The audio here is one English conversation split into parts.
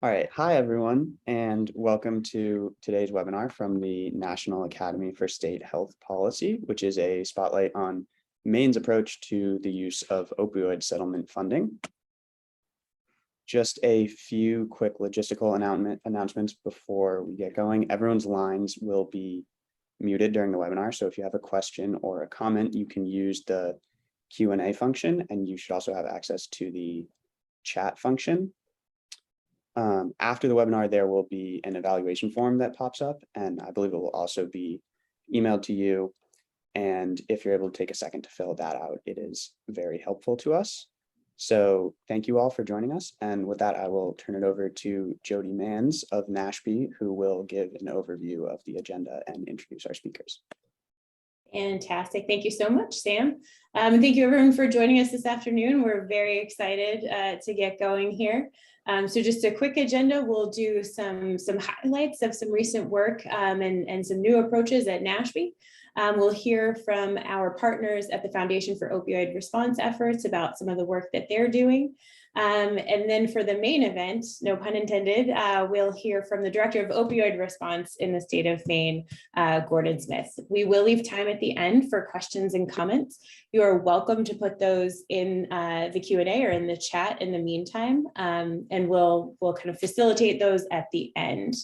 All right, hi everyone, and welcome to today's webinar from the National Academy for State Health Policy, which is a spotlight on Maine's approach to the use of opioid settlement funding. Just a few quick logistical announcements before we get going. Everyone's lines will be muted during the webinar, so if you have a question or a comment, you can use the Q&A function, and you should also have access to the chat function. After the webinar, there will be an evaluation form that pops up, and I believe it will also be emailed to you. And if you're able to take a second to fill that out, it is very helpful to us. So thank you all for joining us. And with that, I will turn it over to Jody Mans of NASHB, who will give an overview of the agenda and introduce our speakers. Fantastic. Thank you so much, Sam. And thank you everyone for joining us this afternoon. We're very excited to get going here. So just a quick agenda, we'll do some highlights of some recent work and some new approaches at NASHB. We'll hear from our partners at the Foundation for Opioid Response Efforts about some of the work that they're doing. And then for the main event, no pun intended, we'll hear from the Director of Opioid Response in the state of Maine, Gordon Smith. We will leave time at the end for questions and comments. You are welcome to put those in the Q&A or in the chat in the meantime, and we'll kind of facilitate those at the end.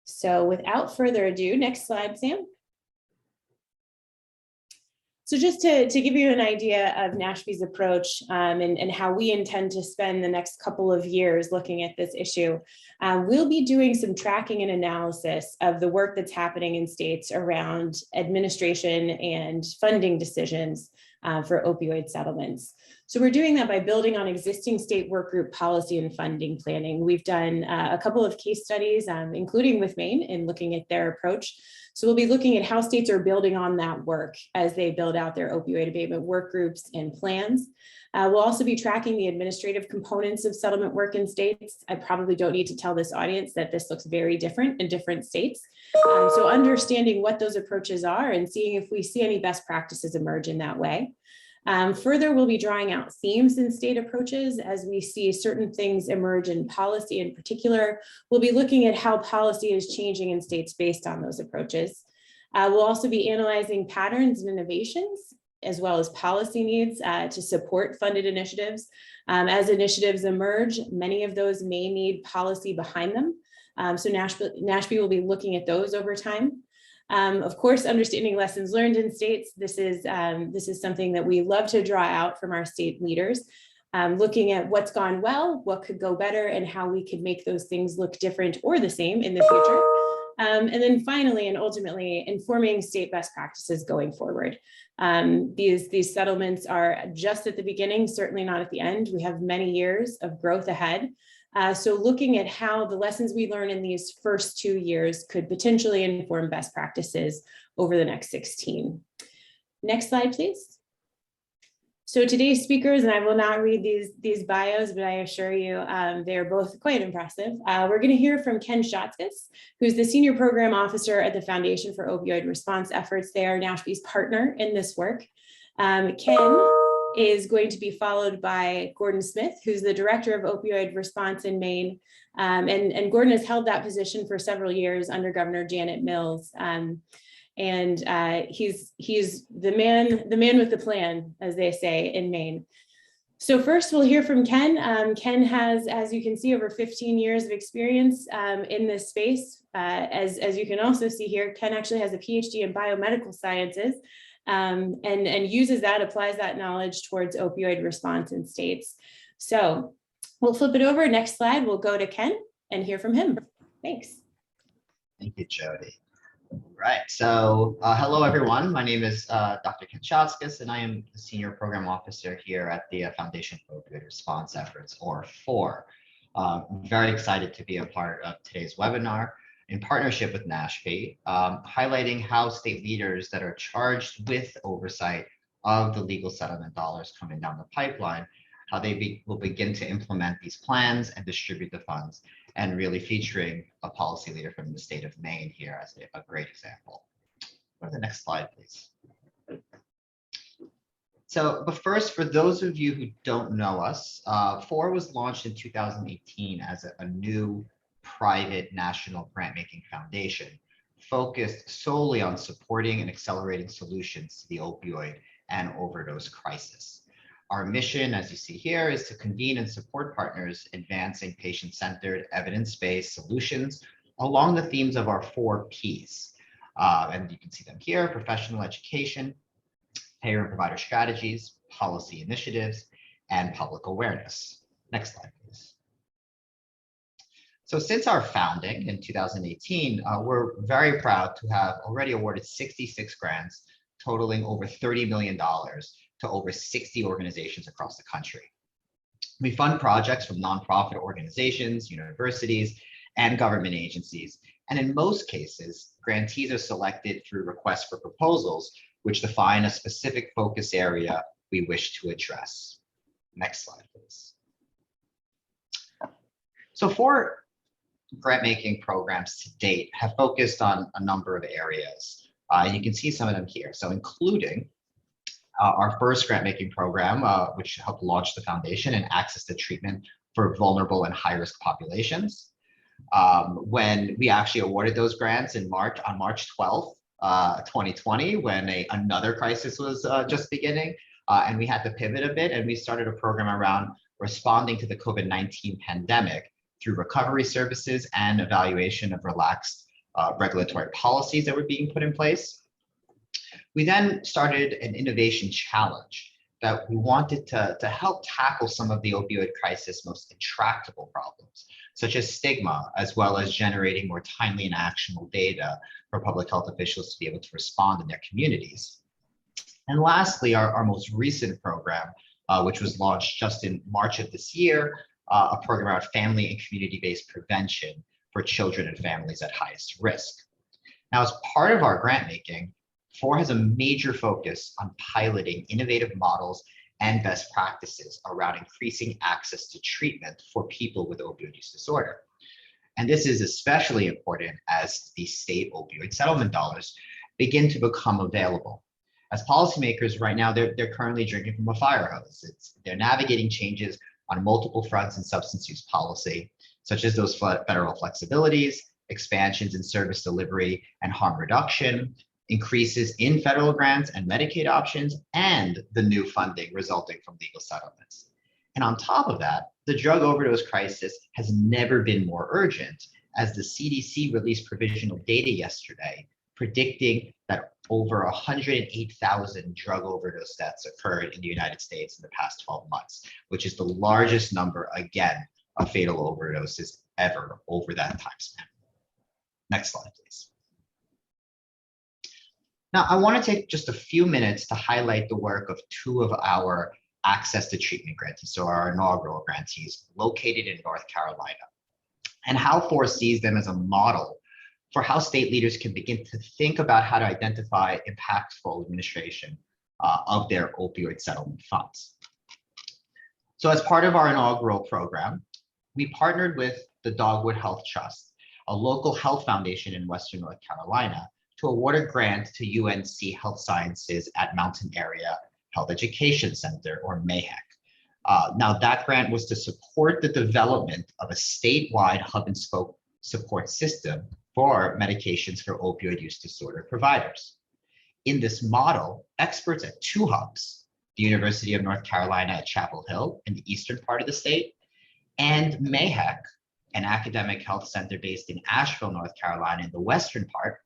So without further ado, next slide, Sam. So just to give you an idea of NASHB's approach and how we intend to spend the next couple of years looking at this issue, we'll be doing some tracking and analysis of the work that's happening in states around administration and funding decisions for opioid settlements. So we're doing that by building on existing state workgroup policy and funding planning. We've done a couple of case studies, including with Maine, in looking at their approach. So we'll be looking at how states are building on that work as they build out their opioid abatement work groups and plans. We'll also be tracking the administrative components of settlement work in states. I probably don't need to tell this audience that this looks very different in different states. So understanding what those approaches are and seeing if we see any best practices emerge in that way. Further, we'll be drawing out themes in state approaches as we see certain things emerge in policy in particular. We'll be looking at how policy is changing in states based on those approaches. We'll also be analyzing patterns and innovations as well as policy needs to support funded initiatives. As initiatives emerge, many of those may need policy behind them. So NASHB will be looking at those over time. Of course, understanding lessons learned in states. This is something that we love to draw out from our state leaders, looking at what's gone well, what could go better, and how we could make those things look different or the same in the future. And then finally, and ultimately, informing state best practices going forward. These settlements are just at the beginning, certainly not at the end. We have many years of growth ahead. So looking at how the lessons we learn in these first 2 years could potentially inform best practices over the next 16. Next slide, please. So today's speakers, and I will not read these bios, but I assure you they're both quite impressive. We're going to hear from Ken Schatzkes, who's the Senior Program Officer at the Foundation for Opioid Response Efforts. They are NASHB's partner in this work. Ken is going to be followed by Gordon Smith, who's the Director of Opioid Response in Maine. And Gordon has held that position for several years under Governor Janet Mills. He's the man with the plan, as they say in Maine. So first we'll hear from Ken. Ken has, as you can see, over 15 years of experience in this space. As you can also see here, Ken actually has a PhD in biomedical sciences. And applies that knowledge towards opioid response in states. So we'll flip it over. Next slide, we'll go to Ken and hear from him. Thanks. Thank you, Jody. Right, so hello everyone. My name is Dr. Ken Schatzkes, and I am the Senior Program Officer here at the Foundation for Opioid Response Efforts, or FOR. I'm very excited to be a part of today's webinar in partnership with NASHB, highlighting how state leaders that are charged with oversight of the legal settlement dollars coming down the pipeline, how they will begin to implement these plans and distribute the funds, and really featuring a policy leader from the state of Maine here as a great example. Go to the next slide, please. But first, for those of you who don't know us, FOR was launched in 2018 as a new private national grant-making foundation focused solely on supporting and accelerating solutions to the opioid and overdose crisis. Our mission, as you see here, is to convene and support partners advancing patient-centered, evidence-based solutions along the themes of our 4 Ps. And you can see them here: professional education, payer and provider strategies, policy initiatives, and public awareness. Next slide, please. So since our founding in 2018, we're very proud to have already awarded 66 grants totaling over $30 million to over 60 organizations across the country. We fund projects from nonprofit organizations, universities, and government agencies. And in most cases, grantees are selected through requests for proposals, which define a specific focus area we wish to address. Next slide, please. So 4 grant-making programs to date have focused on a number of areas. You can see some of them here. So including our first grant-making program, which helped launch the foundation and access to treatment for vulnerable and high-risk populations. When we actually awarded those grants on March 12th, 2020, when another crisis was just beginning, and we had to pivot a bit, and we started a program around responding to the COVID-19 pandemic through recovery services and evaluation of relaxed regulatory policies that were being put in place. We then started an innovation challenge that we wanted to help tackle some of the opioid crisis' most intractable problems, such as stigma, as well as generating more timely and actionable data for public health officials to be able to respond in their communities. And lastly, our most recent program, which was launched just in March of this year, a program around family and community-based prevention for children and families at highest risk. Now, as part of our grant making, FOR has a major focus on piloting innovative models and best practices around increasing access to treatment for people with opioid use disorder. And this is especially important as the state opioid settlement dollars begin to become available. As policymakers right now, they're currently drinking from a fire hose. They're navigating changes on multiple fronts in substance use policy, such as those federal flexibilities, expansions in service delivery and harm reduction, increases in federal grants and Medicaid options, and the new funding resulting from legal settlements. And on top of that, the drug overdose crisis has never been more urgent, as the CDC released provisional data yesterday predicting that over 108,000 drug overdose deaths occurred in the United States in the past 12 months, which is the largest number, again, of fatal overdoses ever over that time span. Next slide, please. Now, I want to take just a few minutes to highlight the work of 2 of our access to treatment grantees, so our inaugural grantees located in North Carolina, and how FOR sees them as a model for how state leaders can begin to think about how to identify impactful administration of their opioid settlement funds. So as part of our inaugural program, we partnered with the Dogwood Health Trust, a local health foundation in Western North Carolina, to award a grant to UNC Health Sciences at Mountain Area Health Education Center, or MAHEC. Now, that grant was to support the development of a statewide hub and spoke support system for medications for opioid use disorder providers. In this model, experts at 2 hubs, the University of North Carolina at Chapel Hill in the eastern part of the state, and MAHEC, an academic health center based in Asheville, North Carolina in the western part,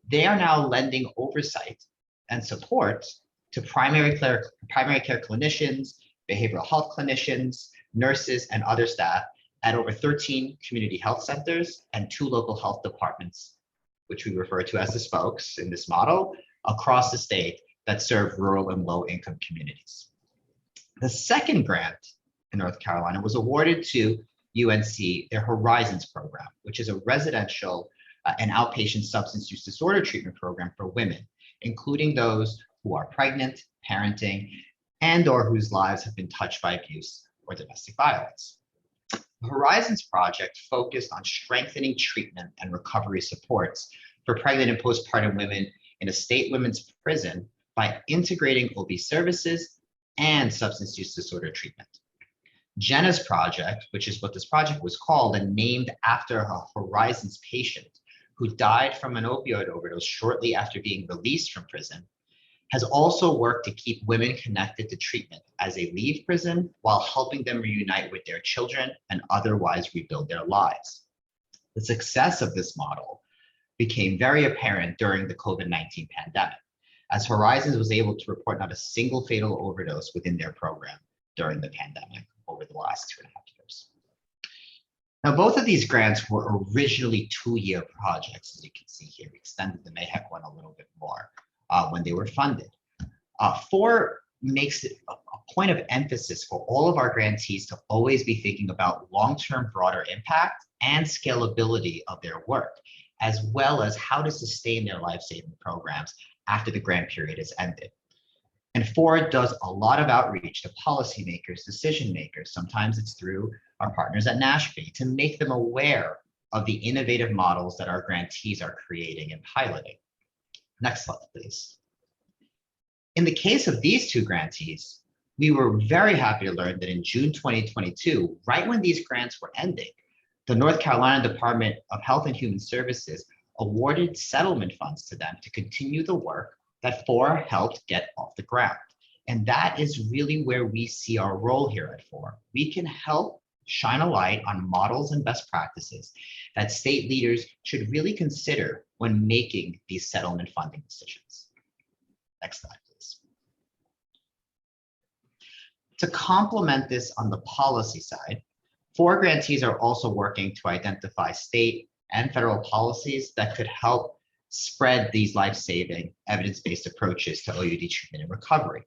they are now lending oversight and support to primary care clinicians, behavioral health clinicians, nurses, and other staff at over 13 community health centers and 2 local health departments, which we refer to as the spokes in this model, across the state that serve rural and low-income communities. The second grant in North Carolina was awarded to UNC, their Horizons program, which is a residential and outpatient substance use disorder treatment program for women, including those who are pregnant, parenting, and or whose lives have been touched by abuse or domestic violence. The Horizons project focused on strengthening treatment and recovery supports for pregnant and postpartum women in a state women's prison by integrating OB services and substance use disorder treatment. Jenna's project, which is what this project was called and named after a Horizons patient who died from an opioid overdose shortly after being released from prison, has also worked to keep women connected to treatment as they leave prison while helping them reunite with their children and otherwise rebuild their lives. The success of this model became very apparent during the COVID-19 pandemic, as Horizons was able to report not a single fatal overdose within their program during the pandemic over the last 2.5 years. Now, both of these grants were originally 2-year projects, as you can see here. We extended the MAHEC one a little bit more when they were funded. FOR makes it a point of emphasis for all of our grantees to always be thinking about long-term broader impact and scalability of their work, as well as how to sustain their life-saving programs after the grant period is ended. And FOR does a lot of outreach to policymakers, decision makers. Sometimes it's through our partners at NASHP to make them aware of the innovative models that our grantees are creating and piloting. Next slide, please. In the case of these two grantees, we were very happy to learn that in June 2022, right when these grants were ending, the North Carolina Department of Health and Human Services awarded settlement funds to them to continue the work that FOR helped get off the ground. And that is really where we see our role here at FOR. We can help shine a light on models and best practices that state leaders should really consider when making these settlement funding decisions. Next slide, please. To complement this on the policy side, FOR grantees are also working to identify state and federal policies that could help spread these life-saving evidence-based approaches to OUD treatment and recovery.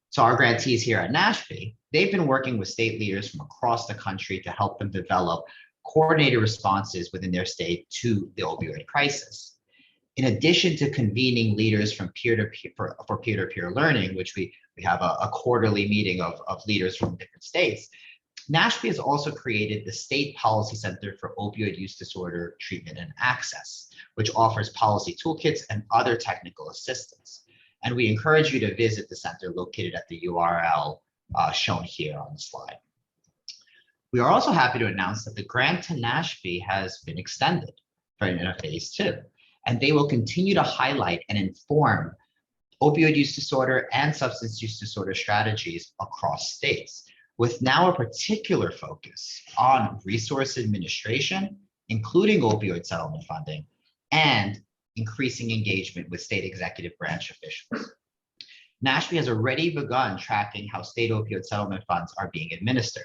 So our grantees here at NASHP, they've been working with state leaders from across the country to help them develop coordinated responses within their state to the opioid crisis. In addition to convening leaders from peer-to-peer for peer-to-peer learning, which we have a quarterly meeting of leaders from different states, NASHP has also created the State Policy Center for Opioid Use Disorder Treatment and Access, which offers policy toolkits and other technical assistance. And we encourage you to visit the center located at the URL shown here on the slide. We are also happy to announce that the grant to NASHP has been extended in a phase 2, and they will continue to highlight and inform opioid use disorder and substance use disorder strategies across states, with now a particular focus on resource administration, including opioid settlement funding, and increasing engagement with state executive branch officials. NASHP has already begun tracking how state opioid settlement funds are being administered,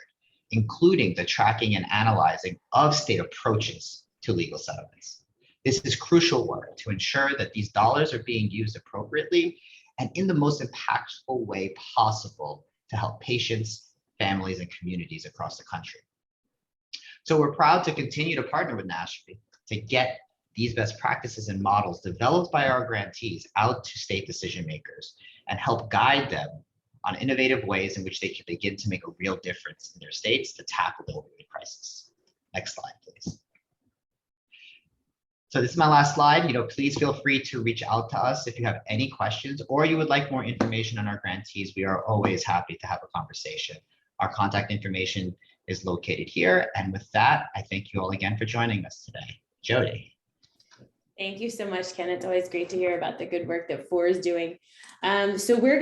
including the tracking and analyzing of state approaches to legal settlements. This is crucial work to ensure that these dollars are being used appropriately and in the most impactful way possible to help patients, families, and communities across the country. So we're proud to continue to partner with NASHP to get these best practices and models developed by our grantees out to state decision makers and help guide them on innovative ways in which they can begin to make a real difference in their states to tackle the opioid crisis. Next slide, please. So this is my last slide. Please feel free to reach out to us if you have any questions or you would like more information on our grantees. We are always happy to have a conversation. Our contact information is located here. And with that, I thank you all again for joining us today. Jody. Thank you so much, Ken. It's always great to hear about the good work that FOR is doing. So we are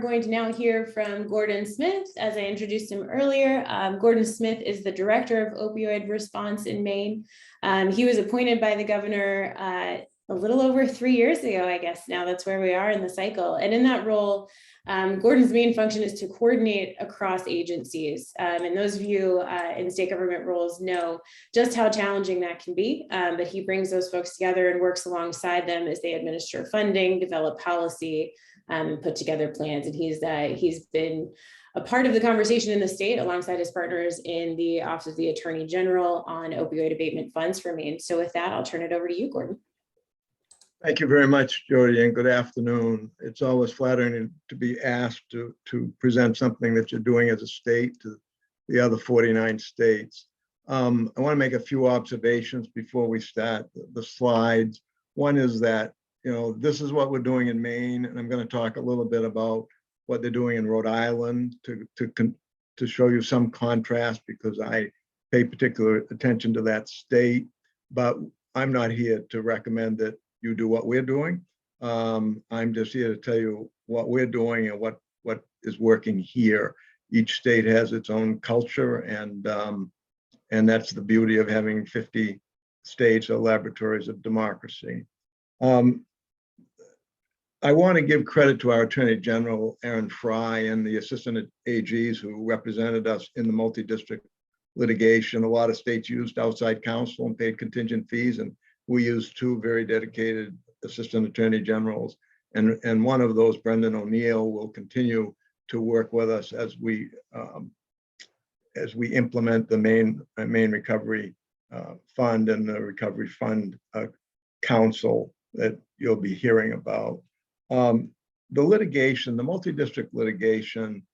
going to now hear from Gordon Smith, as I introduced him earlier. Gordon Smith is the Director of Opioid Response in Maine. He was appointed by the governor a little over 3 years ago, I guess. Now that's where we are in the cycle. And in that role, Gordon's main function is to coordinate across agencies. And those of you in state government roles know just how challenging that can be, but he brings those folks together and works alongside them as they administer funding, develop policy, and put together plans. And he's been a part of the conversation in the state alongside his partners in the Office of the Attorney General on opioid abatement funds for Maine. So with that, I'll turn it over to you, Gordon. Thank you very much, Jody, and good afternoon. It's always flattering to be asked to present something that you're doing as a state to the other 49 states. I want to make a few observations before we start the slides. One is that, this is what we're doing in Maine, and I'm going to talk a little bit about what they're doing in Rhode Island to show you some contrast, because I pay particular attention to that state. But I'm not here to recommend that you do what we're doing. I'm just here to tell you what we're doing and what is working here. Each state has its own culture, and that's the beauty of having 50 states or laboratories of democracy. I want to give credit to our Attorney General, Aaron Fry, and the Assistant AGs who represented us in the multi-district litigation. A lot of states used outside counsel and paid contingent fees, and we used 2 very dedicated Assistant Attorney Generals. And one of those, Brendan O'Neill, will continue to work with us as we implement the Maine Recovery Fund and the Recovery Fund Council that you'll be hearing about. The litigation, the multi-district litigation,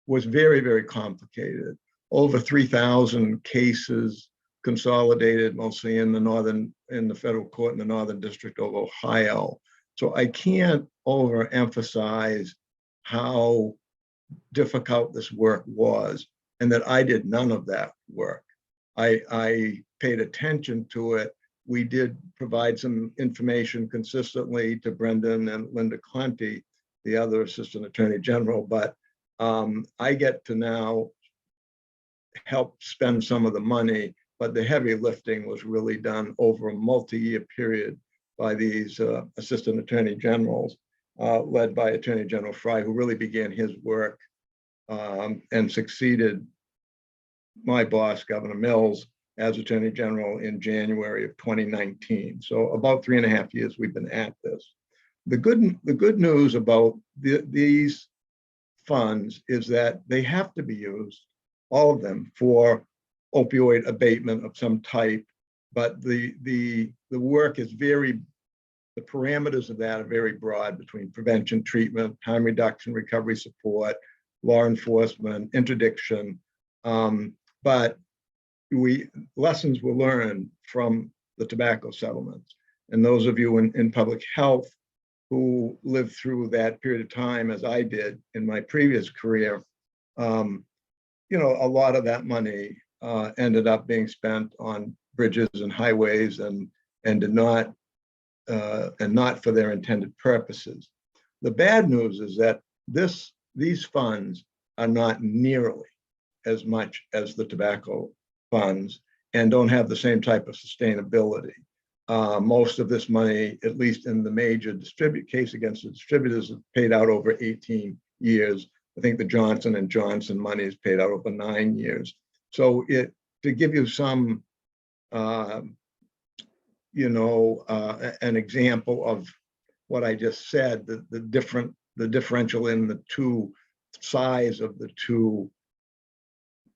was very, very complicated. Over 3,000 cases consolidated, mostly in the federal court in the Northern District of Ohio. So I can't overemphasize how difficult this work was, and that I did none of that work. I paid attention to it. We did provide some information consistently to Brendan and Linda Clenty, the other Assistant Attorney General, but I get to now help spend some of the money, but the heavy lifting was really done over a multi-year period by these Assistant Attorney Generals, led by Attorney General Fry, who really began his work and succeeded my boss, Governor Mills, as Attorney General in January of 2019. So about 3.5 years we've been at this. The good news about these funds is that they have to be used, all of them, for opioid abatement of some type, but the work is the parameters of that are very broad, between prevention, treatment, harm reduction, recovery support, law enforcement, interdiction. But lessons were learned from the tobacco settlements. And those of you in public health who lived through that period of time, as I did in my previous career, a lot of that money ended up being spent on bridges and highways and not for their intended purposes. The bad news is that these funds are not nearly as much as the tobacco funds and don't have the same type of sustainability. Most of this money, at least in the major case against the distributors, is paid out over 18 years. I think the Johnson & Johnson money is paid out over 9 years. So to give you some, an example of what I just said, the differential in the two size of the two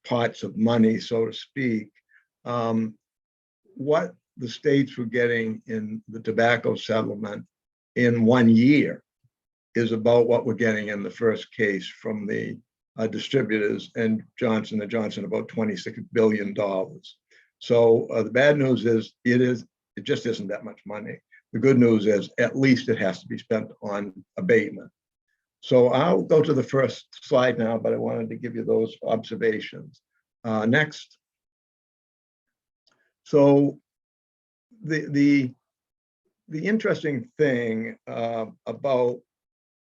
pots of money, so to speak, what the states were getting in the tobacco settlement in 1 year is about what we're getting in the first case from the distributors and Johnson & Johnson, about $26 billion. So the bad news is it just isn't that much money. The good news is at least it has to be spent on abatement. So I'll go to the first slide now, but I wanted to give you those observations. Next. So the interesting thing about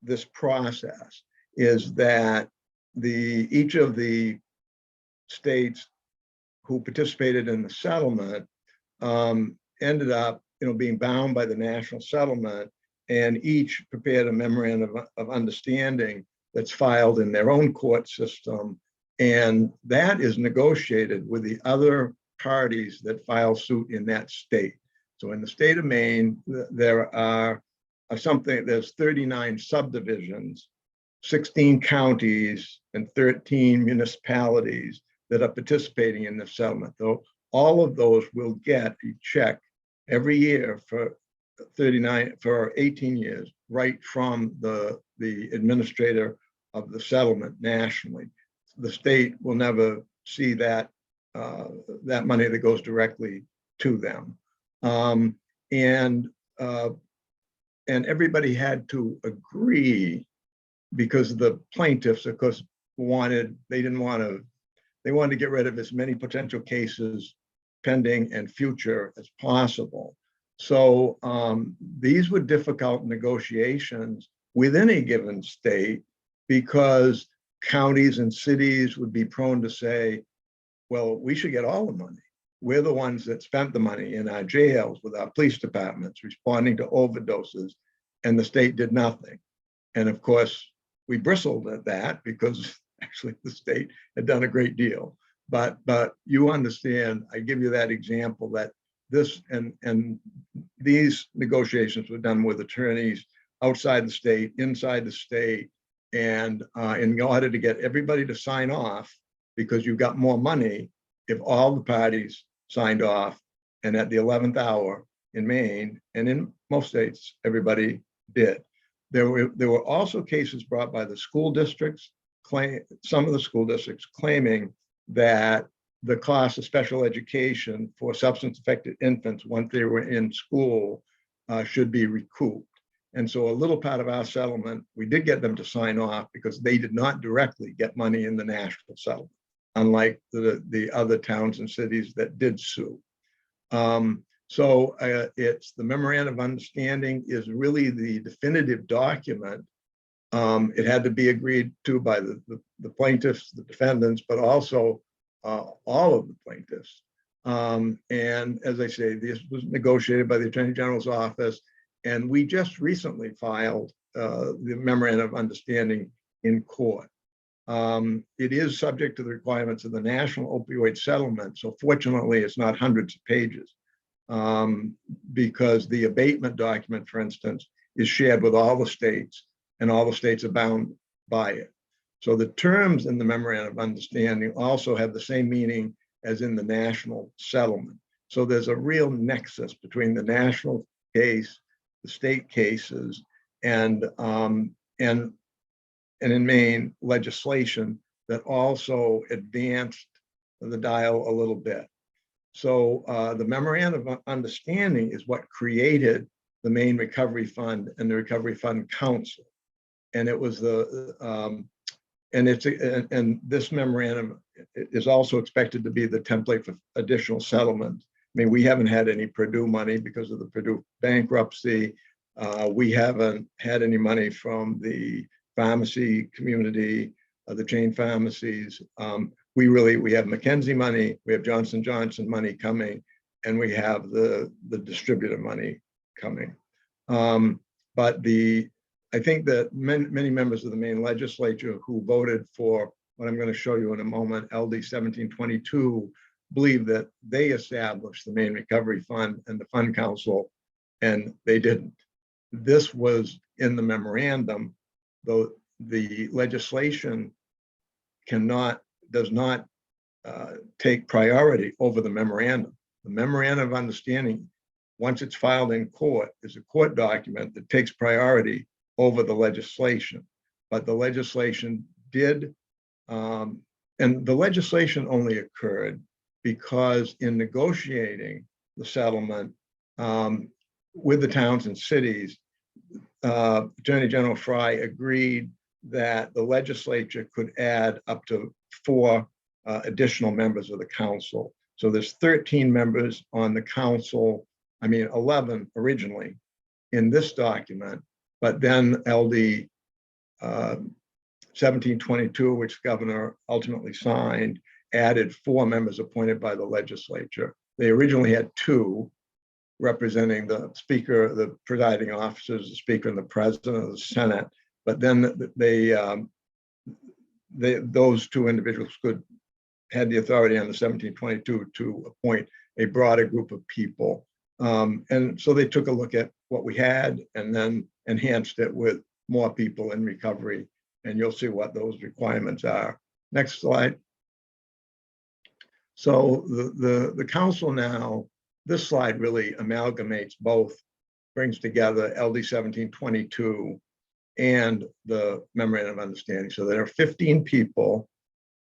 this process is that each of the states who participated in the settlement ended up being bound by the national settlement, and each prepared a memorandum of understanding that's filed in their own court system, and that is negotiated with the other parties that file suit in that state. So in the state of Maine, there's 39 subdivisions, 16 counties, and 13 municipalities that are participating in the settlement. Though all of those will get a check every year for 18 years, right from the administrator of the settlement nationally. The state will never see that money that goes directly to them. And everybody had to agree because the plaintiffs, of course, they wanted to get rid of as many potential cases pending and future as possible. So these were difficult negotiations within a given state, because counties and cities would be prone to say, well, we should get all the money. We're the ones that spent the money in our jails, with our police departments responding to overdoses, and the state did nothing. And of course, we bristled at that, because actually the state had done a great deal. But you understand, I give you that example, that this and these negotiations were done with attorneys outside the state, inside the state, and in order to get everybody to sign off, because you got more money if all the parties signed off. And at the 11th hour in Maine, and in most states, everybody did. There were also cases brought by the school districts, some of the school districts claiming that the cost of special education for substance-affected infants once they were in school should be recouped. And so a little part of our settlement, we did get them to sign off, because they did not directly get money in the national settlement, unlike the other towns and cities that did sue. It's the Memorandum of Understanding is really the definitive document. It had to be agreed to by the plaintiffs, the defendants, but also all of the plaintiffs. And as I say, this was negotiated by the Attorney General's office, and we just recently filed the Memorandum of Understanding in court. It is subject to the requirements of the National Opioid Settlement, so fortunately it's not hundreds of pages, because the Abatement Document, for instance, is shared with all the states, and all the states are bound by it. So the terms in the Memorandum of Understanding also have the same meaning as in the national settlement. So there's a real nexus between the national case, the state cases, and in Maine, legislation that also advanced the dial a little bit. So the Memorandum of Understanding is what created the Maine Recovery Fund and the Recovery Fund Council. And it was and this memorandum is also expected to be the template for additional settlement. I mean, we haven't had any Purdue money because of the Purdue bankruptcy. We haven't had any money from the pharmacy community, the chain pharmacies. We have McKinsey money, we have Johnson & Johnson money coming, and we have the distributor money coming. I think that many members of the Maine legislature who voted for what I'm going to show you in a moment, LD 1722, believe that they established the Maine Recovery Fund and the Fund Council, and they didn't. This was in the memorandum, though the legislation does not take priority over the memorandum. The Memorandum of Understanding, once it's filed in court, is a court document that takes priority over the legislation. But the legislation did, and the legislation only occurred because in negotiating the settlement with the towns and cities, Attorney General Fry agreed that the legislature could add up to 4 additional members of the council. So there's 13 members on the council, 11 originally in this document, but then LD 1722, which the governor ultimately signed, added 4 members appointed by the legislature. They originally had 2 representing the speaker, the presiding officers, the speaker and the president of the Senate. But then those 2 individuals had the authority on the 1722 to appoint a broader group of people. And so they took a look at what we had and then enhanced it with more people in recovery. And you'll see what those requirements are. Next slide. So the council now, this slide really amalgamates both, brings together LD 1722 and the Memorandum of Understanding. So there are 15 people,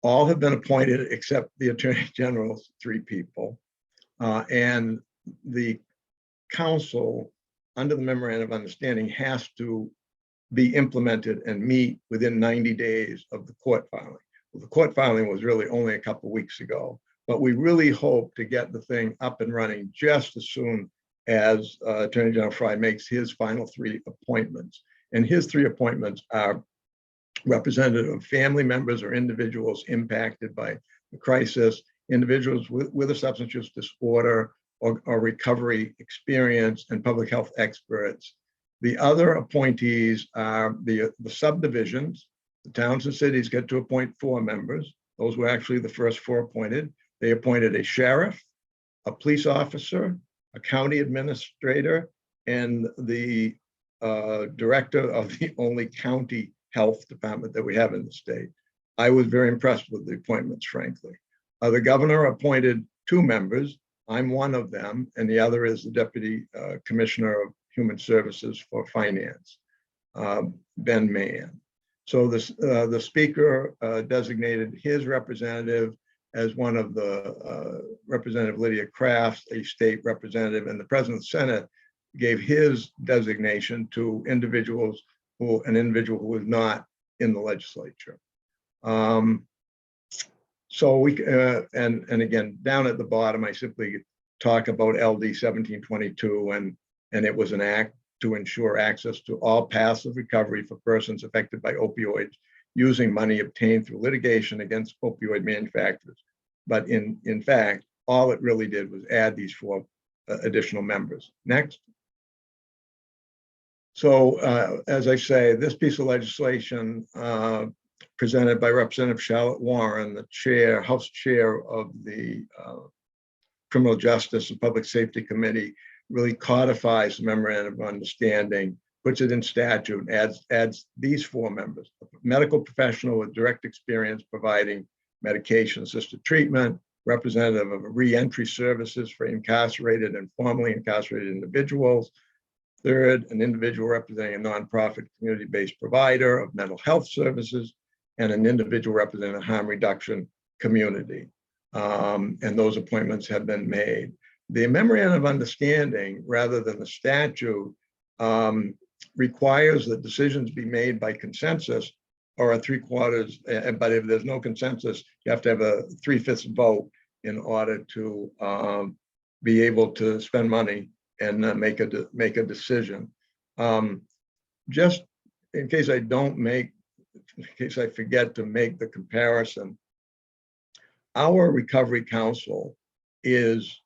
all have been appointed except the Attorney General's 3 people. And the council, under the Memorandum of Understanding, has to be implemented and meet within 90 days of the court filing. Well, the court filing was really only a couple of weeks ago, but we really hope to get the thing up and running just as soon as Attorney General Fry makes his final 3 appointments. And his 3 appointments are representative of family members or individuals impacted by the crisis, individuals with a substance use disorder or recovery experience, and public health experts. The other appointees are the subdivisions. The towns and cities get to appoint 4 members. Those were actually the first 4 appointed. They appointed a sheriff, a police officer, a county administrator, and the director of the only county health department that we have in the state. I was very impressed with the appointments, frankly. The governor appointed 2 members. I'm one of them, and the other is the Deputy Commissioner of Human Services for Finance, Ben Maine. So the Speaker designated his representative as one of the Representative Lydia Crafts, a state representative, and the President of the Senate gave his designation to an individual who was not in the legislature. So we, and again, down at the bottom, I simply talk about LD 1722, and it was an act to ensure access to all passive recovery for persons affected by opioids using money obtained through litigation against opioid manufacturers. But in fact, all it really did was add these 4 additional members. Next. So as I say, this piece of legislation presented by Representative Charlotte Warren, the House Chair of the Criminal Justice and Public Safety Committee, really codifies the Memorandum of Understanding, puts it in statute, adds these 4 members: a medical professional with direct experience providing medication-assisted treatment, representative of reentry services for incarcerated and formerly incarcerated individuals. Third, an individual representing a nonprofit community-based provider of mental health services, and an individual representing a harm reduction community. And those appointments have been made. The Memorandum of Understanding, rather than the statute, requires that decisions be made by consensus or a 3/4, but if there's no consensus, you have to have a 3/5 vote in order to be able to spend money and make a decision. Just in case I forget to make the comparison, our Recovery Council is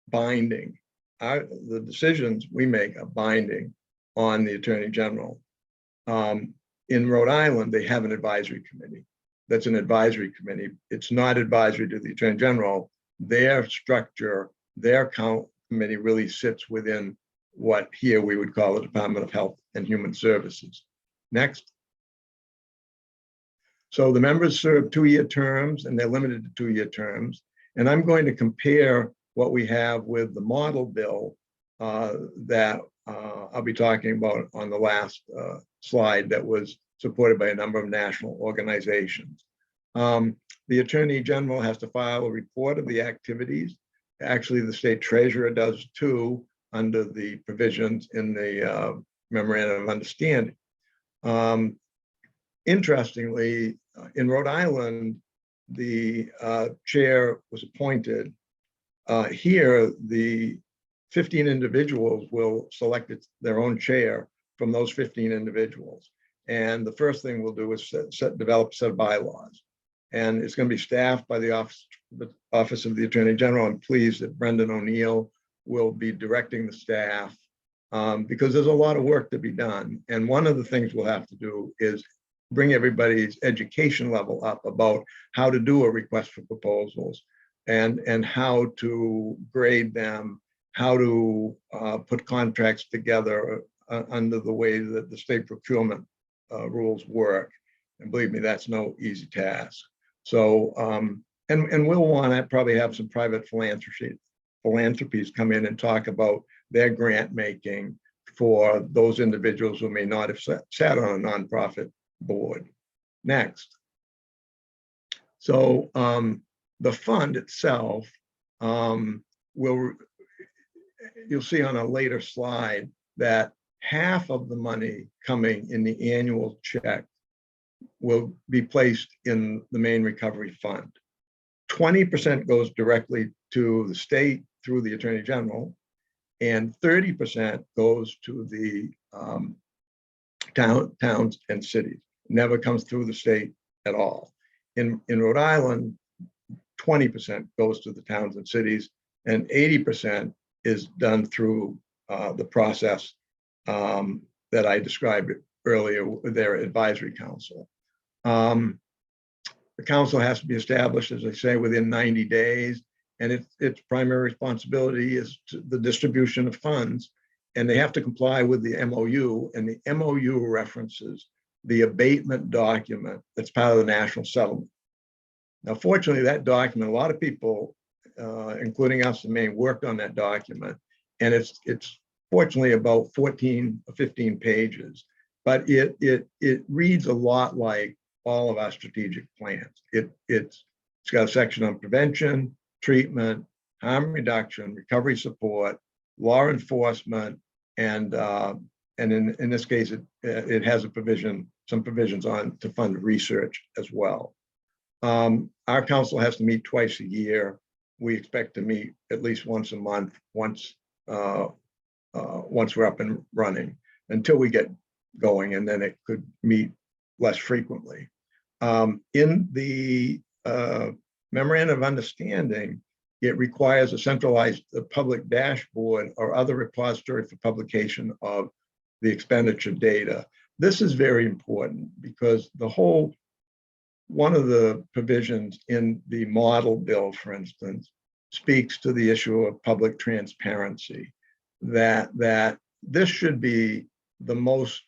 binding. The decisions we make are binding on the Attorney General. In Rhode Island, they have an advisory committee. That's an advisory committee. It's not advisory to the Attorney General. Their structure, their committee really sits within what here we would call the Department of Health and Human Services. Next. So the members serve 2-year terms, and they're limited to 2-year terms. And I'm going to compare what we have with the model bill that I'll be talking about on the last slide that was supported by a number of national organizations. The Attorney General has to file a report of the activities. Actually, the state treasurer does too, under the provisions in the Memorandum of Understanding. Interestingly, in Rhode Island, the chair was appointed. Here, the 15 individuals will select their own chair from those 15 individuals. And the first thing we'll do is develop a set of bylaws. And it's going to be staffed by the Office of the Attorney General. I'm pleased that Brendan O'Neill will be directing the staff because there's a lot of work to be done. And one of the things we'll have to do is bring everybody's education level up about how to do a request for proposals and how to grade them, how to put contracts together under the way that the state procurement rules work. And believe me, that's no easy task. So, and we'll want to probably have some private philanthropies come in and talk about their grant making for those individuals who may not have sat on a nonprofit board. Next. So the fund itself you'll see on a later slide that half of the money coming in the annual check will be placed in the Maine Recovery Fund. 20% goes directly to the state through the Attorney General, and 30% goes to the towns and cities. It never comes through the state at all. In Rhode Island, 20% goes to the towns and cities, and 80% is done through the process that I described earlier with their advisory council. The council has to be established, as I say, within 90 days, and its primary responsibility is the distribution of funds, and they have to comply with the MOU, and the MOU references the abatement document that's part of the national settlement. Now, fortunately, that document, a lot of people, including us in Maine, worked on that document, and it's fortunately about 14 or 15 pages, but it reads a lot like all of our strategic plans. It's got a section on prevention, treatment, harm reduction, recovery support, law enforcement, and in this case, it has some provisions on to fund research as well. Our council has to meet twice a year. We expect to meet at least once a month, once we're up and running, until we get going, and then it could meet less frequently. In the Memorandum of Understanding, it requires a centralized public dashboard or other repository for publication of the expenditure data. This is very important because one of the provisions in the model bill, for instance, speaks to the issue of public transparency, that this should be the most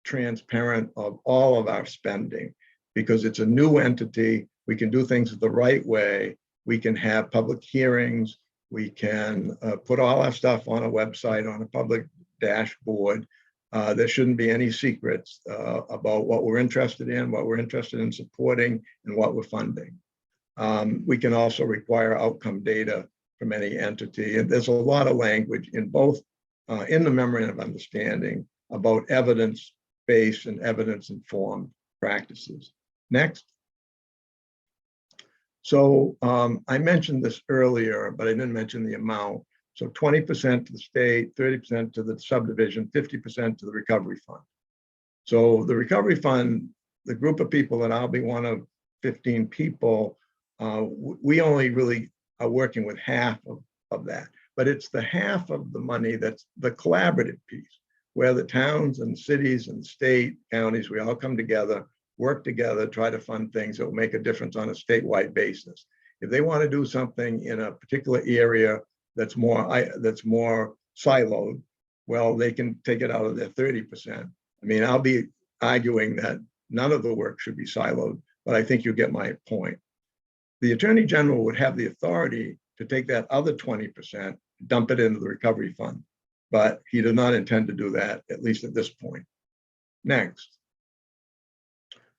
transparent of all of our spending, because it's a new entity. We can do things the right way. We can have public hearings. We can put all our stuff on a website, on a public dashboard. There shouldn't be any secrets about what we're interested in, what we're interested in supporting, and what we're funding. We can also require outcome data from any entity. And there's a lot of language in both, in the Memorandum of Understanding about evidence-based and evidence-informed practices. Next. So I mentioned this earlier, but I didn't mention the amount. So 20% to the state, 30% to the subdivision, 50% to the recovery fund. So the recovery fund, the group of people that I'll be one of 15 people, we only really are working with half of that. But it's the half of the money that's the collaborative piece, where the towns and cities and state, counties, we all come together, work together, try to fund things that will make a difference on a statewide basis. If they want to do something in a particular area that's more siloed, well, they can take it out of their 30%. I mean, I'll be arguing that none of the work should be siloed, but I think you get my point. The Attorney General would have the authority to take that other 20%, dump it into the recovery fund, but he does not intend to do that, at least at this point. Next.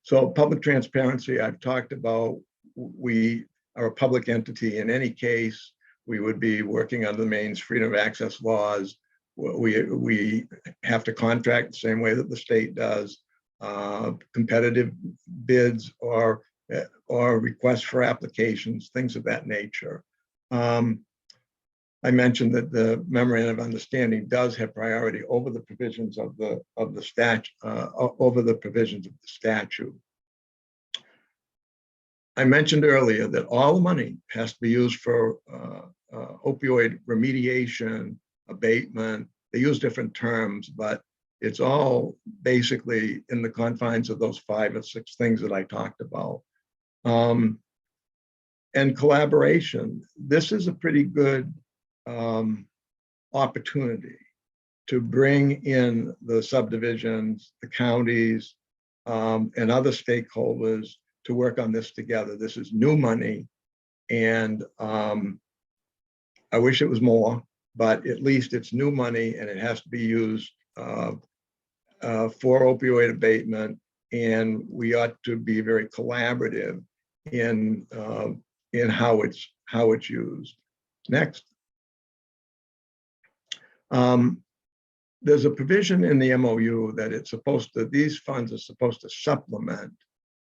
So public transparency, I've talked about. We are a public entity. In any case, we would be working under Maine's freedom of access laws. We have to contract the same way that the state does. Competitive bids or requests for applications, things of that nature. I mentioned that the Memorandum of Understanding does have priority over the provisions of the statute. I mentioned earlier that all the money has to be used for opioid remediation, abatement. They use different terms, but it's all basically in the confines of those 5 or 6 things that I talked about. And collaboration. This is a pretty good opportunity to bring in the subdivisions, the counties, and other stakeholders to work on this together. This is new money, and I wish it was more, but at least it's new money, and it has to be used for opioid abatement, and we ought to be very collaborative in how it's used. Next. there's a provision in the MOU that these funds are supposed to supplement,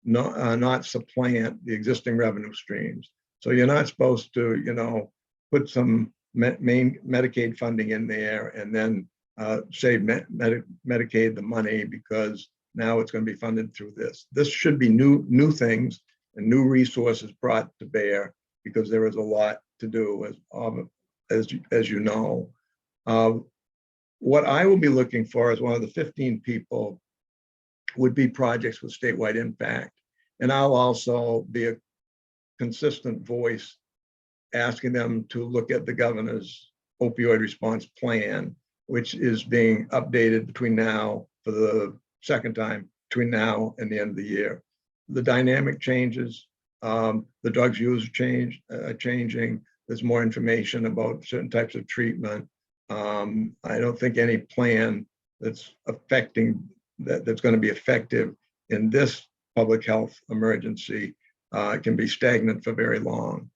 not supplant the existing revenue streams. So you're not supposed to, put some Maine Medicaid funding in there and then save Medicaid the money because now it's going to be funded through this. This should be new things and new resources brought to bear because there is a lot to do, as you know. What I will be looking for as one of the 15 people would be projects with statewide impact. And I'll also be a consistent voice asking them to look at the governor's opioid response plan, which is being updated between now for the second time between now and the end of the year. The dynamic changes, the drugs used changing. There's more information about certain types of treatment. I don't think any plan that's going to be effective in this public health emergency can be stagnant for very long.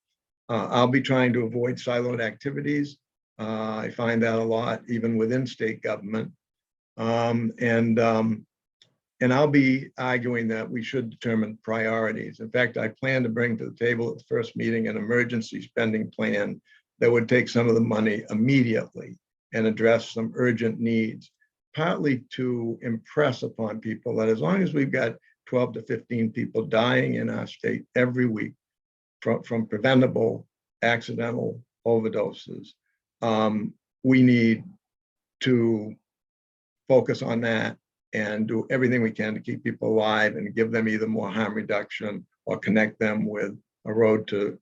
I'll be trying to avoid siloed activities. I find that a lot, even within state government. And I'll be arguing that we should determine priorities. In fact, I plan to bring to the table at the first meeting an emergency spending plan that would take some of the money immediately and address some urgent needs, partly to impress upon people that as long as we've got 12 to 15 people dying in our state every week from preventable accidental overdoses, we need to focus on that and do everything we can to keep people alive and give them either more harm reduction or connect them with a road to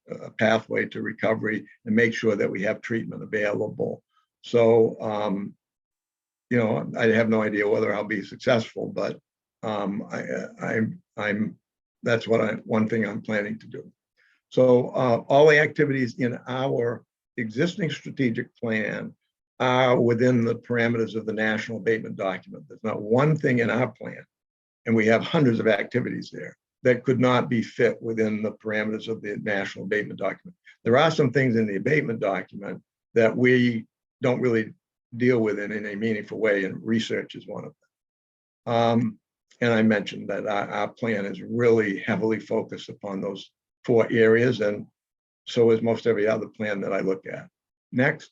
a pathway to recovery and make sure that we have treatment available. So, I have no idea whether I'll be successful, but that's one thing I'm planning to do. So all the activities in our existing strategic plan are within the parameters of the National Abatement Document. There's not one thing in our plan, and we have hundreds of activities there that could not be fit within the parameters of the National Abatement Document. There are some things in the Abatement Document that we don't really deal with in a meaningful way, and research is one of them. And I mentioned that our plan is really heavily focused upon those 4 areas, and so is most every other plan that I look at. Next.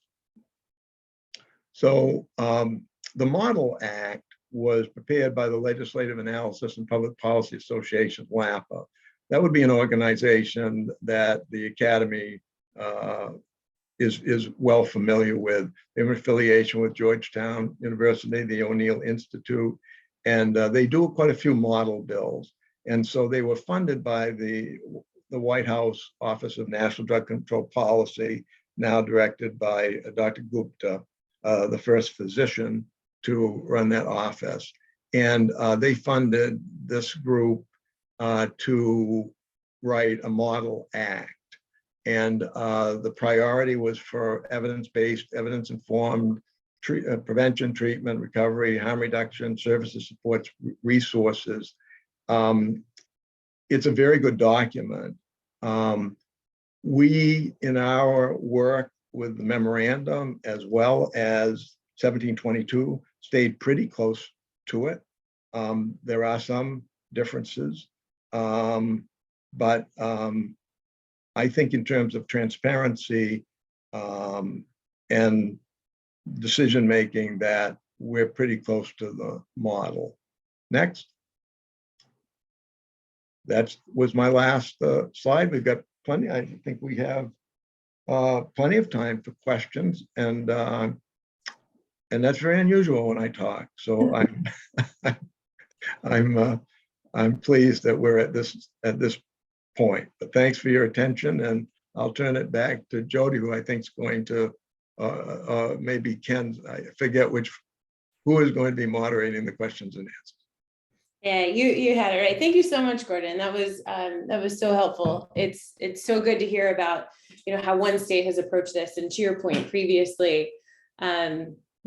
So the Model Act was prepared by the Legislative Analysis and Public Policy Association, LAPA. That would be an organization that the Academy is well familiar with. They have an affiliation with Georgetown University, the O'Neill Institute, and they do quite a few model bills. And so they were funded by the White House Office of National Drug Control Policy, now directed by Dr. Gupta, the first physician to run that office. And they funded this group to write a model act. And the priority was for evidence-based, evidence-informed prevention, treatment, recovery, harm reduction, services, supports, resources. It's a very good document. We, in our work with the memorandum, as well as 1722, stayed pretty close to it. There are some differences, but I think in terms of transparency and decision-making, that we're pretty close to the model. Next. That was my last slide. We've got plenty. I think we have plenty of time for questions, and that's very unusual when I talk. So I'm pleased that we're at this point. But thanks for your attention, and I'll turn it back to Jody, who I think is going to maybe Ken. I forget who is going to be moderating the questions and answers. Yeah, you had it right. Thank you so much, Gordon. That was so helpful. It's so good to hear about how one state has approached this. And to your point previously,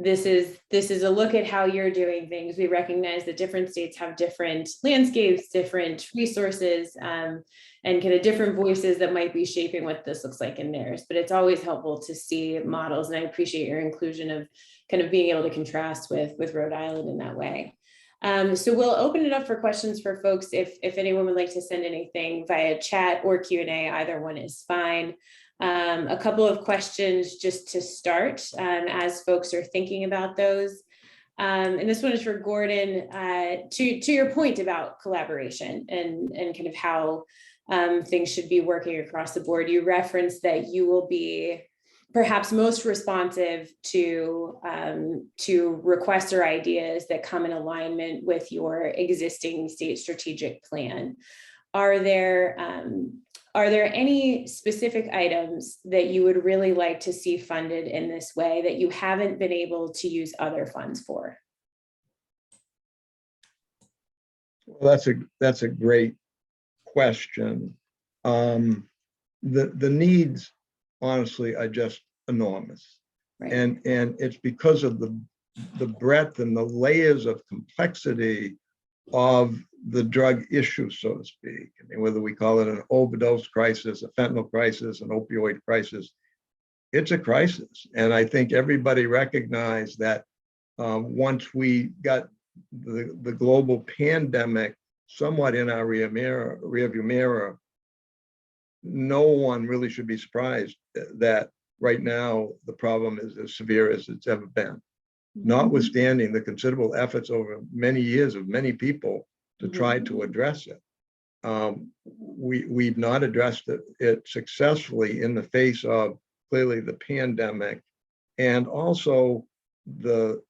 this is a look at how you're doing things. We recognize that different states have different landscapes, different resources, and kind of different voices that might be shaping what this looks like in theirs. But it's always helpful to see models, and I appreciate your inclusion of kind of being able to contrast with Rhode Island in that way. So we'll open it up for questions for folks. If anyone would like to send anything via chat or Q&A, either one is fine. A couple of questions just to start as folks are thinking about those. And this one is for Gordon, to your point about collaboration and kind of how things should be working across the board. You referenced that you will be perhaps most responsive to requests or ideas that come in alignment with your existing state strategic plan. Are there any specific items that you would really like to see funded in this way that you haven't been able to use other funds for? Well, that's a great question. The needs, honestly, are just enormous. Right. And it's because of the breadth and the layers of complexity of the drug issue, so to speak. I mean, whether we call it an overdose crisis, a fentanyl crisis, an opioid crisis, it's a crisis. And I think everybody recognized that once we got the global pandemic somewhat in our rearview mirror, no one really should be surprised that right now the problem is as severe as it's ever been. Notwithstanding the considerable efforts over many years of many people to try to address it. We've not addressed it successfully in the face of clearly the pandemic and also the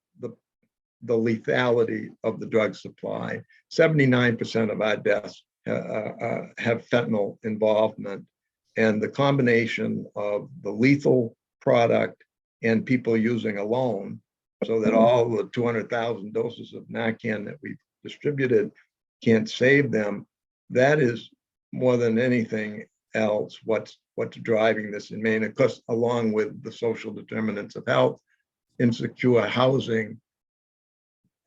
lethality of the drug supply. 79% of our deaths have fentanyl involvement, and the combination of the lethal product and people using alone, so that all the 200,000 doses of Narcan that we've distributed can't save them. That is more than anything else what's driving this in Maine, of course, along with the social determinants of health, insecure housing,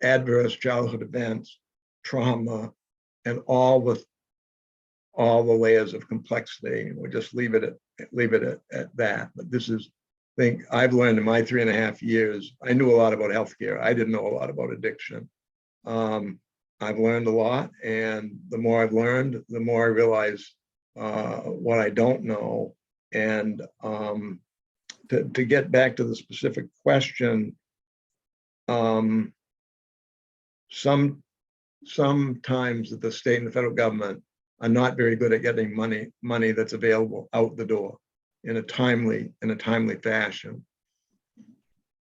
adverse childhood events, trauma, and all the layers of complexity. And we'll just leave it at that. But this is, I think I've learned in my 3.5 years, I knew a lot about healthcare. I didn't know a lot about addiction. I've learned a lot, and the more I've learned, the more I realize what I don't know. And to get back to the specific question, sometimes the state and the federal government are not very good at getting money that's available out the door in a timely fashion.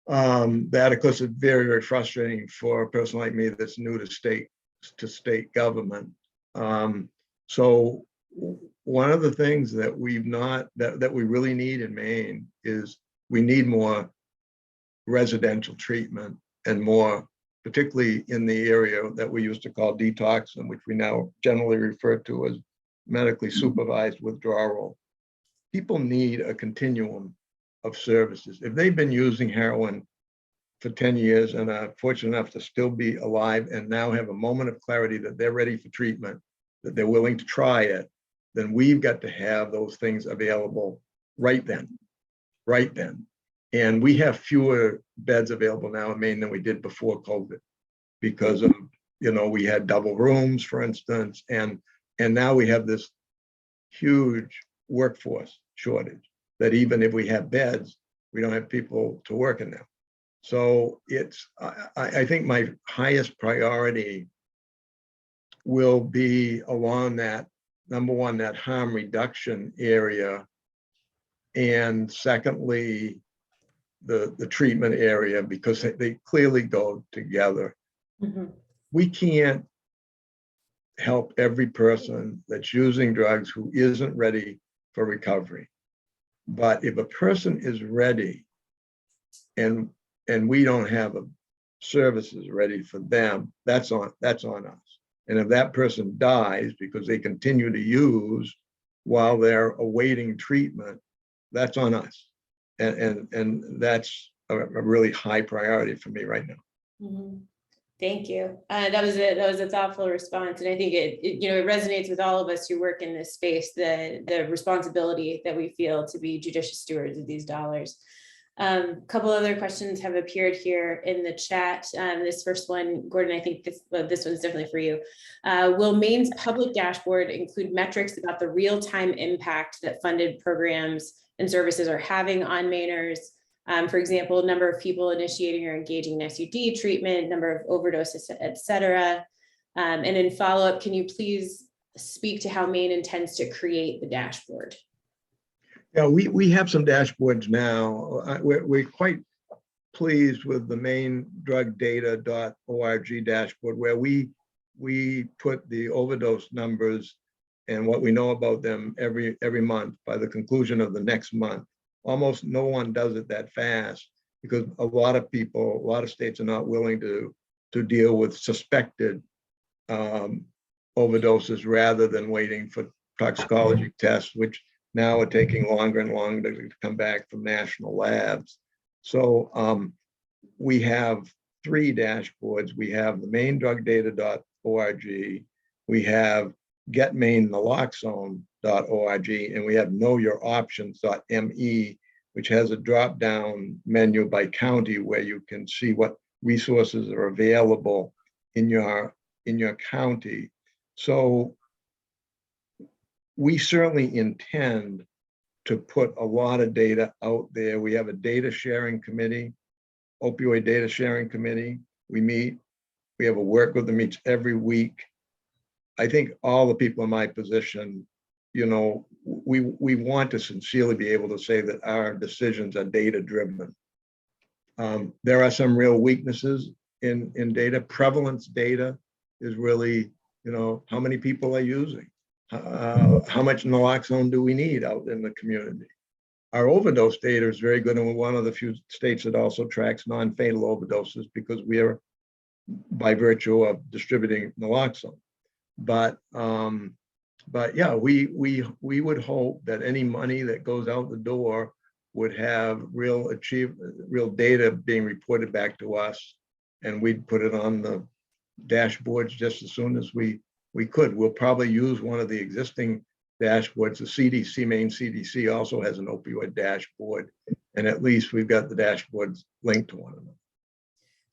That, of course, is very, very frustrating for a person like me that's new to state government. So one of the things that that we really need in Maine is we need more residential treatment and more, particularly in the area that we used to call detox, and which we now generally refer to as medically supervised withdrawal. People need a continuum of services. If they've been using heroin for 10 years and are fortunate enough to still be alive and now have a moment of clarity that they're ready for treatment, that they're willing to try it, then we've got to have those things available right then. And we have fewer beds available now in Maine than we did before COVID because of, we had double rooms, for instance, and now we have this huge workforce shortage that even if we have beds, we don't have people to work in them. So I think my highest priority will be along that, number one, that harm reduction area, and secondly, the treatment area, because they clearly go together. We can't help every person that's using drugs who isn't ready for recovery. But if a person is ready and we don't have services ready for them, that's on us. And if that person dies because they continue to use while they're awaiting treatment, that's on us. And that's a really high priority for me right now. Mhm. Thank you. That was a thoughtful response, and I think it resonates with all of us who work in this space. The responsibility that we feel to be judicious stewards of these dollars. A couple other questions have appeared here in the chat. This first one, Gordon, I think this one's definitely for you. Will Maine's public dashboard include metrics about the real-time impact that funded programs and services are having on Mainers? For example, number of people initiating or engaging in SUD treatment, number of overdoses, et cetera. And in follow-up, can you please speak to how Maine intends to create the dashboard? Yeah, we have some dashboards now. We're quite pleased with the Maine drugdata.org dashboard, where we put the overdose numbers and what we know about them every month by the conclusion of the next month. Almost no one does it that fast because a lot of states are not willing to deal with suspected overdoses rather than waiting for toxicology tests, which now are taking longer and longer to come back from national labs. So we have 3 dashboards. We have the Maine drugdata.org, we have getmainenaloxone.org, and we have knowyouroptions.me, which has a drop-down menu by county where you can see what resources are available in your county. So we certainly intend to put a lot of data out there. We have a data sharing committee, opioid data sharing committee. We meet, we have a work group that meets every week. I think all the people in my position, we want to sincerely be able to say that our decisions are data driven. There are some real weaknesses in data. Prevalence data is really, how many people are using? How much naloxone do we need out in the community? Our overdose data is very good, and we're one of the few states that also tracks non-fatal overdoses because we are, by virtue of distributing naloxone. But yeah, we would hope that any money that goes out the door would have real data being reported back to us, and we'd put it on the dashboards just as soon as we could. We'll probably use one of the existing dashboards. The CDC, Maine CDC also has an opioid dashboard, and at least we've got the dashboards linked to one another.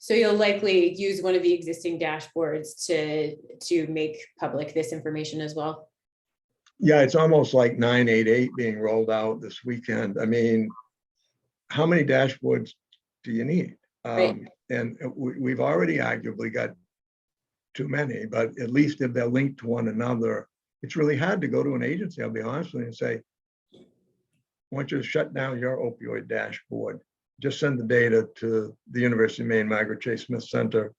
So you'll likely use one of the existing dashboards to make public this information as well? Yeah, it's almost like 988 being rolled out this weekend. I mean, how many dashboards do you need? Right. And we've already arguably got too many, but at least if they're linked to one another, it's really hard to go to an agency, I'll be honest with you, and say, I want you to shut down your opioid dashboard. Just send the data to the University of Maine Margaret Chase Smith Center,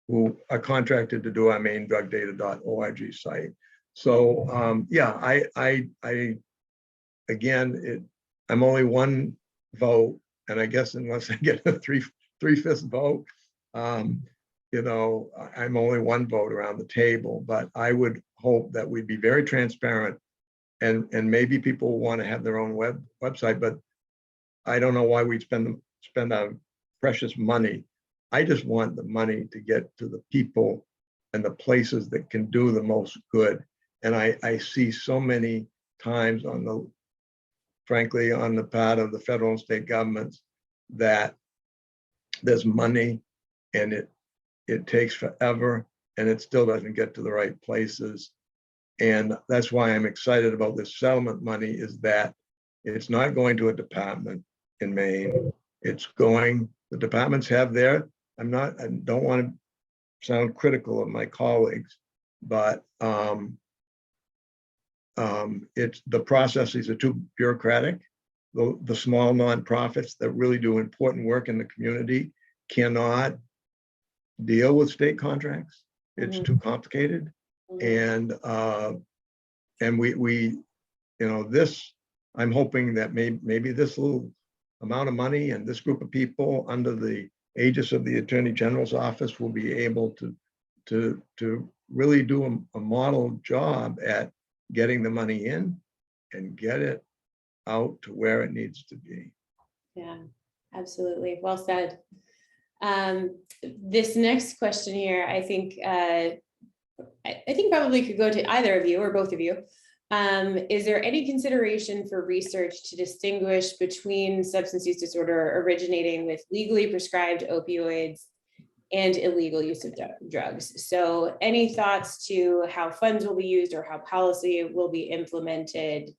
who are contracted to do our Maine drugdata.org site. So yeah, I'm only one vote, and I guess unless I get a three-fifths vote, I'm only one vote around the table. But I would hope that we'd be very transparent, and maybe people want to have their own website, but I don't know why we'd spend our precious money. I just want the money to get to the people and the places that can do the most good. And I see so many times frankly, on the part of the federal and state governments that there's money and it takes forever and it still doesn't get to the right places. And that's why I'm excited about this settlement money, is that it's not going to a department in Maine. The departments have I don't want to sound critical of my colleagues, but the processes are too bureaucratic. The small nonprofits that really do important work in the community cannot deal with state contracts. It's too complicated. And I'm hoping that maybe this little amount of money and this group of people under the aegis of the Attorney General's office will be able to really do a model job at getting the money in and get it out to where it needs to be. Yeah. Absolutely. Well said. This next question here, I think probably could go to either of you or both of you. Is there any consideration for research to distinguish between substance use disorder originating with legally prescribed opioids and illegal use of drugs? So any thoughts to how funds will be used or how policy will be implemented,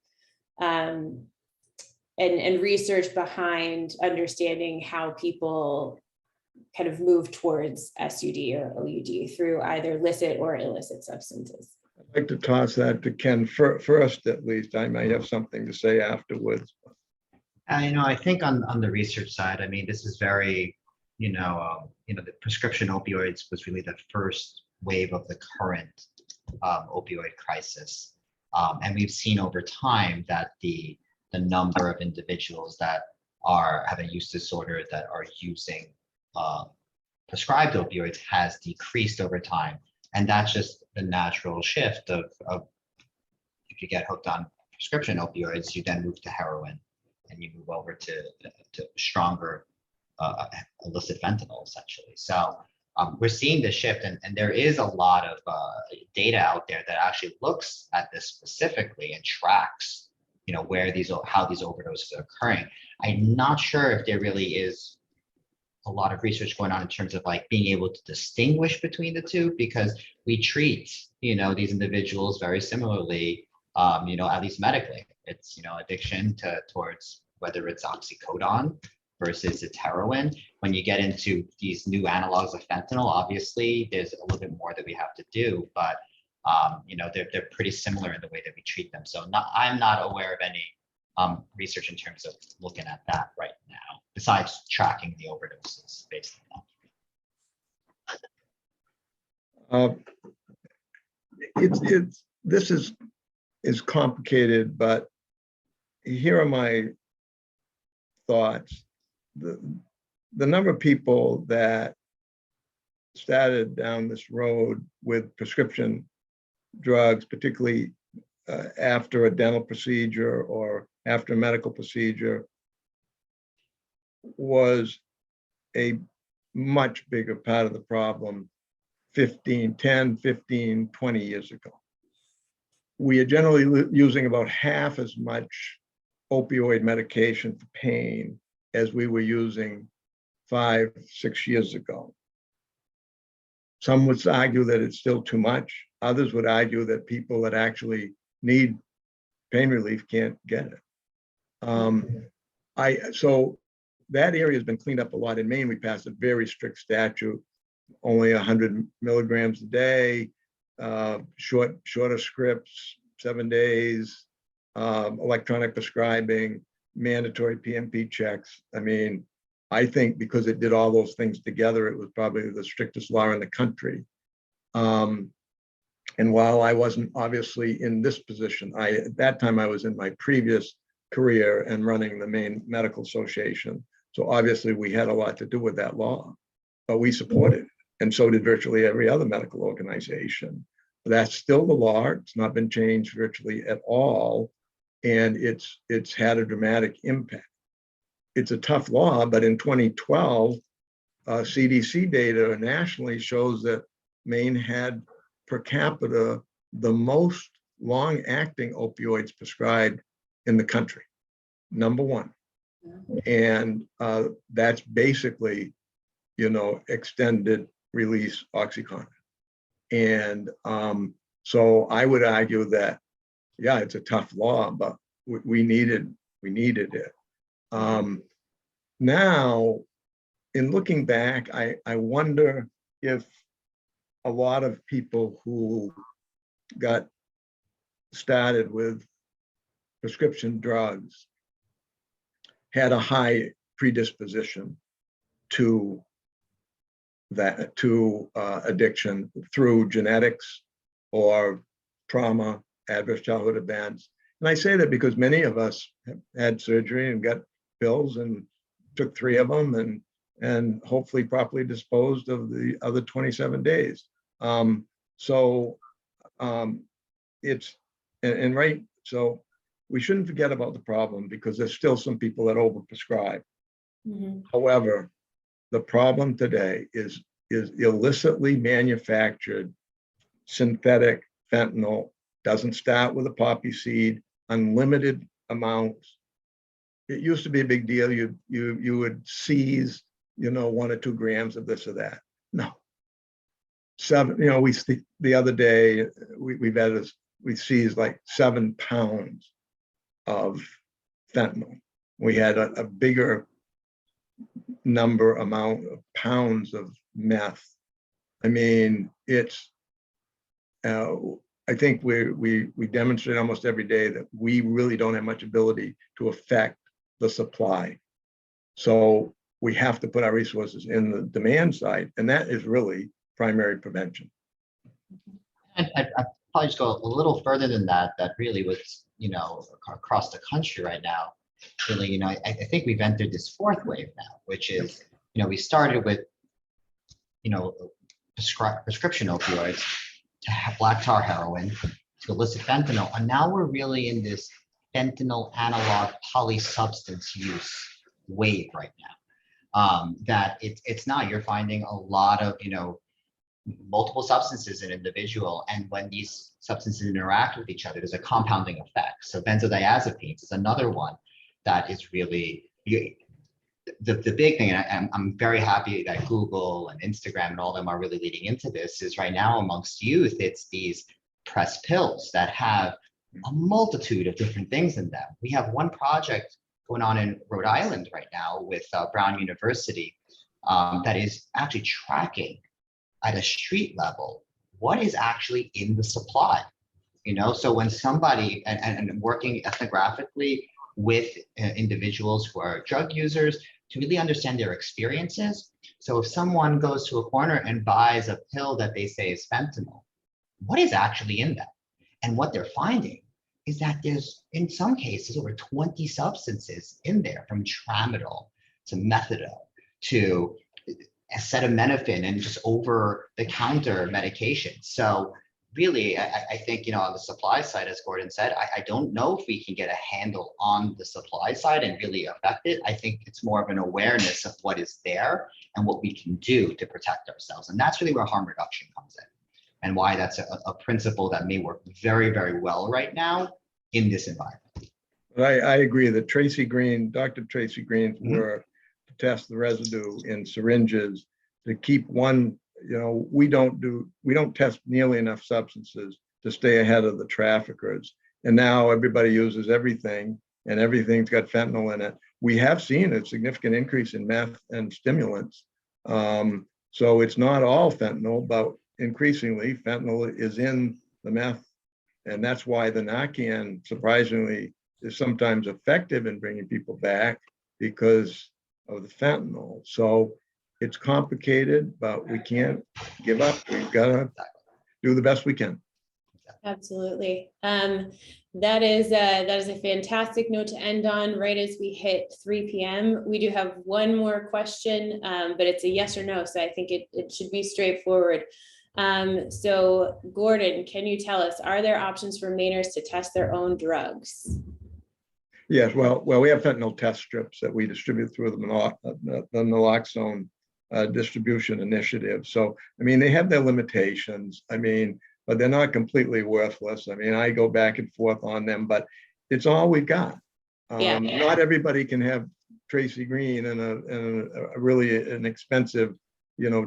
and research behind understanding how people kind of move towards SUD or OUD through either licit or illicit substances? I'd like to toss that to Ken first, at least. I might have something to say afterwards. I think on the research side, I mean, this is very, the prescription opioids was really the first wave of the current opioid crisis. And we've seen over time that the number of individuals that have a use disorder that are using prescribed opioids has decreased over time. And that's just the natural shift of if you get hooked on prescription opioids, you then move to heroin and you move over to stronger illicit fentanyl, essentially. So we're seeing the shift, and there is a lot of data out there that actually looks at this specifically and tracks, how these overdoses are occurring. I'm not sure if there really is a lot of research going on in terms of like being able to distinguish between the two, because we treat, these individuals very similarly, at least medically. It's, addiction towards whether it's oxycodone versus it's heroin. When you get into these new analogs of fentanyl, obviously there's a little bit more that we have to do, but they're pretty similar in the way that we treat them. So I'm not aware of any research in terms of looking at that right now, besides tracking the overdoses based on that. This is complicated, but here are my thoughts. The number of people that started down this road with prescription drugs, particularly after a dental procedure or after a medical procedure, was a much bigger part of the problem 10, 15, 20 years ago. We are generally using about half as much opioid medication for pain as we were using 5, 6 years ago. Some would argue that it's still too much. Others would argue that people that actually need pain relief can't get it. So that area has been cleaned up a lot. In Maine, we passed a very strict statute, only 100 milligrams a day, shorter scripts, 7 days, electronic prescribing, mandatory PMP checks. I mean, I think because it did all those things together, it was probably the strictest law in the country. And while I wasn't obviously in this position, at that time I was in my previous career and running the Maine Medical Association. So obviously we had a lot to do with that law, but we supported it. And so did virtually every other medical organization. That's still the law. It's not been changed virtually at all. And it's had a dramatic impact. It's a tough law, but in 2012, CDC data nationally shows that Maine had per capita the most long-acting opioids prescribed in the country, #1. And that's basically, extended release OxyContin. And so I would argue that, yeah, it's a tough law, but we needed it. Now, in looking back, I wonder if a lot of people who got started with prescription drugs had a high predisposition to addiction through genetics or trauma, adverse childhood events. And I say that because many of us have had surgery and got pills and took 3 of them and hopefully properly disposed of the other 27 days. So we shouldn't forget about the problem, because there's still some people that overprescribe. Mhm. However, the problem today is illicitly manufactured synthetic fentanyl. Doesn't start with a poppy seed, unlimited amounts. It used to be a big deal. You would seize, 1 or 2 grams of this or that. No. 7, the other day we seized like 7 pounds of fentanyl. We had a bigger amount of pounds of meth. I mean, it's I think we demonstrate almost every day that we really don't have much ability to affect the supply. So we have to put our resources in the demand side, and that is really primary prevention. I'd probably just go a little further than that, that really was, across the country right now, really, I think we've entered this 4th wave now, which is, we started with, prescription opioids, to have black tar heroin, to illicit fentanyl, and now we're really in this fentanyl analog polysubstance use wave right now. That it's not, you're finding a lot of, multiple substances in an individual, and when these substances interact with each other, there's a compounding effect. So benzodiazepines is another one that is really the big thing, and I'm very happy that Google and Instagram and all of them are really leading into this, is right now amongst youth, it's these pressed pills that have a multitude of different things in them. We have one project going on in Rhode Island right now with Brown University that is actually tracking at a street level what is actually in the supply. So when somebody, and working ethnographically with individuals who are drug users to really understand their experiences. So if someone goes to a corner and buys a pill that they say is fentanyl, what is actually in that? And what they're finding is that there's, in some cases, over 20 substances in there, from tramadol to methadone to acetaminophen and just over-the-counter medication. So really, I think, on the supply side, as Gordon said, I don't know if we can get a handle on the supply side and really affect it. I think it's more of an awareness of what is there and what we can do to protect ourselves. And that's really where harm reduction comes in, and why that's a principle that may work very, very well right now in this environment. I agree that Dr. Tracy Green's work to test the residue in syringes, to keep one, we don't test nearly enough substances to stay ahead of the traffickers. And now everybody uses everything, and everything's got fentanyl in it. We have seen a significant increase in meth and stimulants. So it's not all fentanyl, but increasingly fentanyl is in the meth. And that's why the Narcan, surprisingly, is sometimes effective in bringing people back, because of the fentanyl. So it's complicated, but we can't give up. We've got to do the best we can. Absolutely. That is a fantastic note to end on right as we hit 3 p.m. We do have one more question, but it's a yes or no. So I think it should be straightforward. So Gordon, can you tell us, are there options for Mainers to test their own drugs? Yes, well, we have fentanyl test strips that we distribute through the naloxone distribution initiative. So, they have their limitations. But they're not completely worthless. I go back and forth on them, but it's all we've got. Not everybody can have Tracy Green and a really an expensive,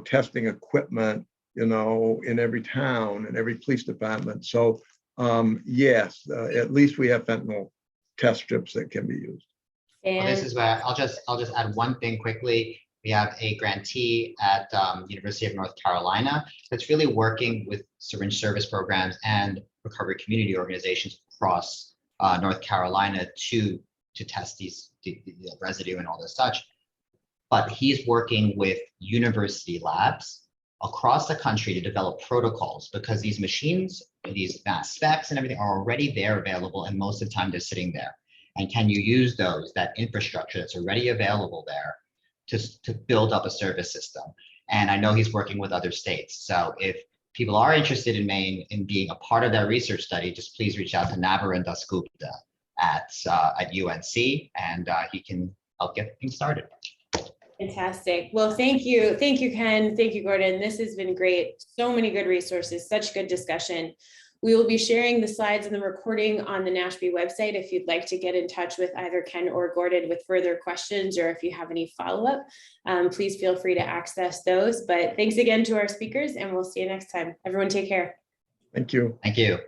testing equipment, in every town and every police department. So, yes, at least we have fentanyl test strips that can be used. Well, this is where I'll just add one thing quickly. We have a grantee at University of North Carolina that's really working with syringe service programs and recovery community organizations across North Carolina to test the residue and all this such. But he's working with university labs across the country to develop protocols, because these machines, these mass specs and everything are already there available, and most of the time they're sitting there. And can you use that infrastructure that's already available there to build up a service system? And I know he's working with other states. So if people are interested in Maine in being a part of that research study, just please reach out to Navarin Dasgupta at UNC, and he can help get things started. Fantastic. Well, thank you. Thank you, Ken. Thank you, Gordon. This has been great. So many good resources, such good discussion. We will be sharing the slides and the recording on the NASHB website if you'd like to get in touch with either Ken or Gordon with further questions, or if you have any follow-up, please feel free to access those. But thanks again to our speakers, and we'll see you next time. Everyone take care. Thank you. Thank you.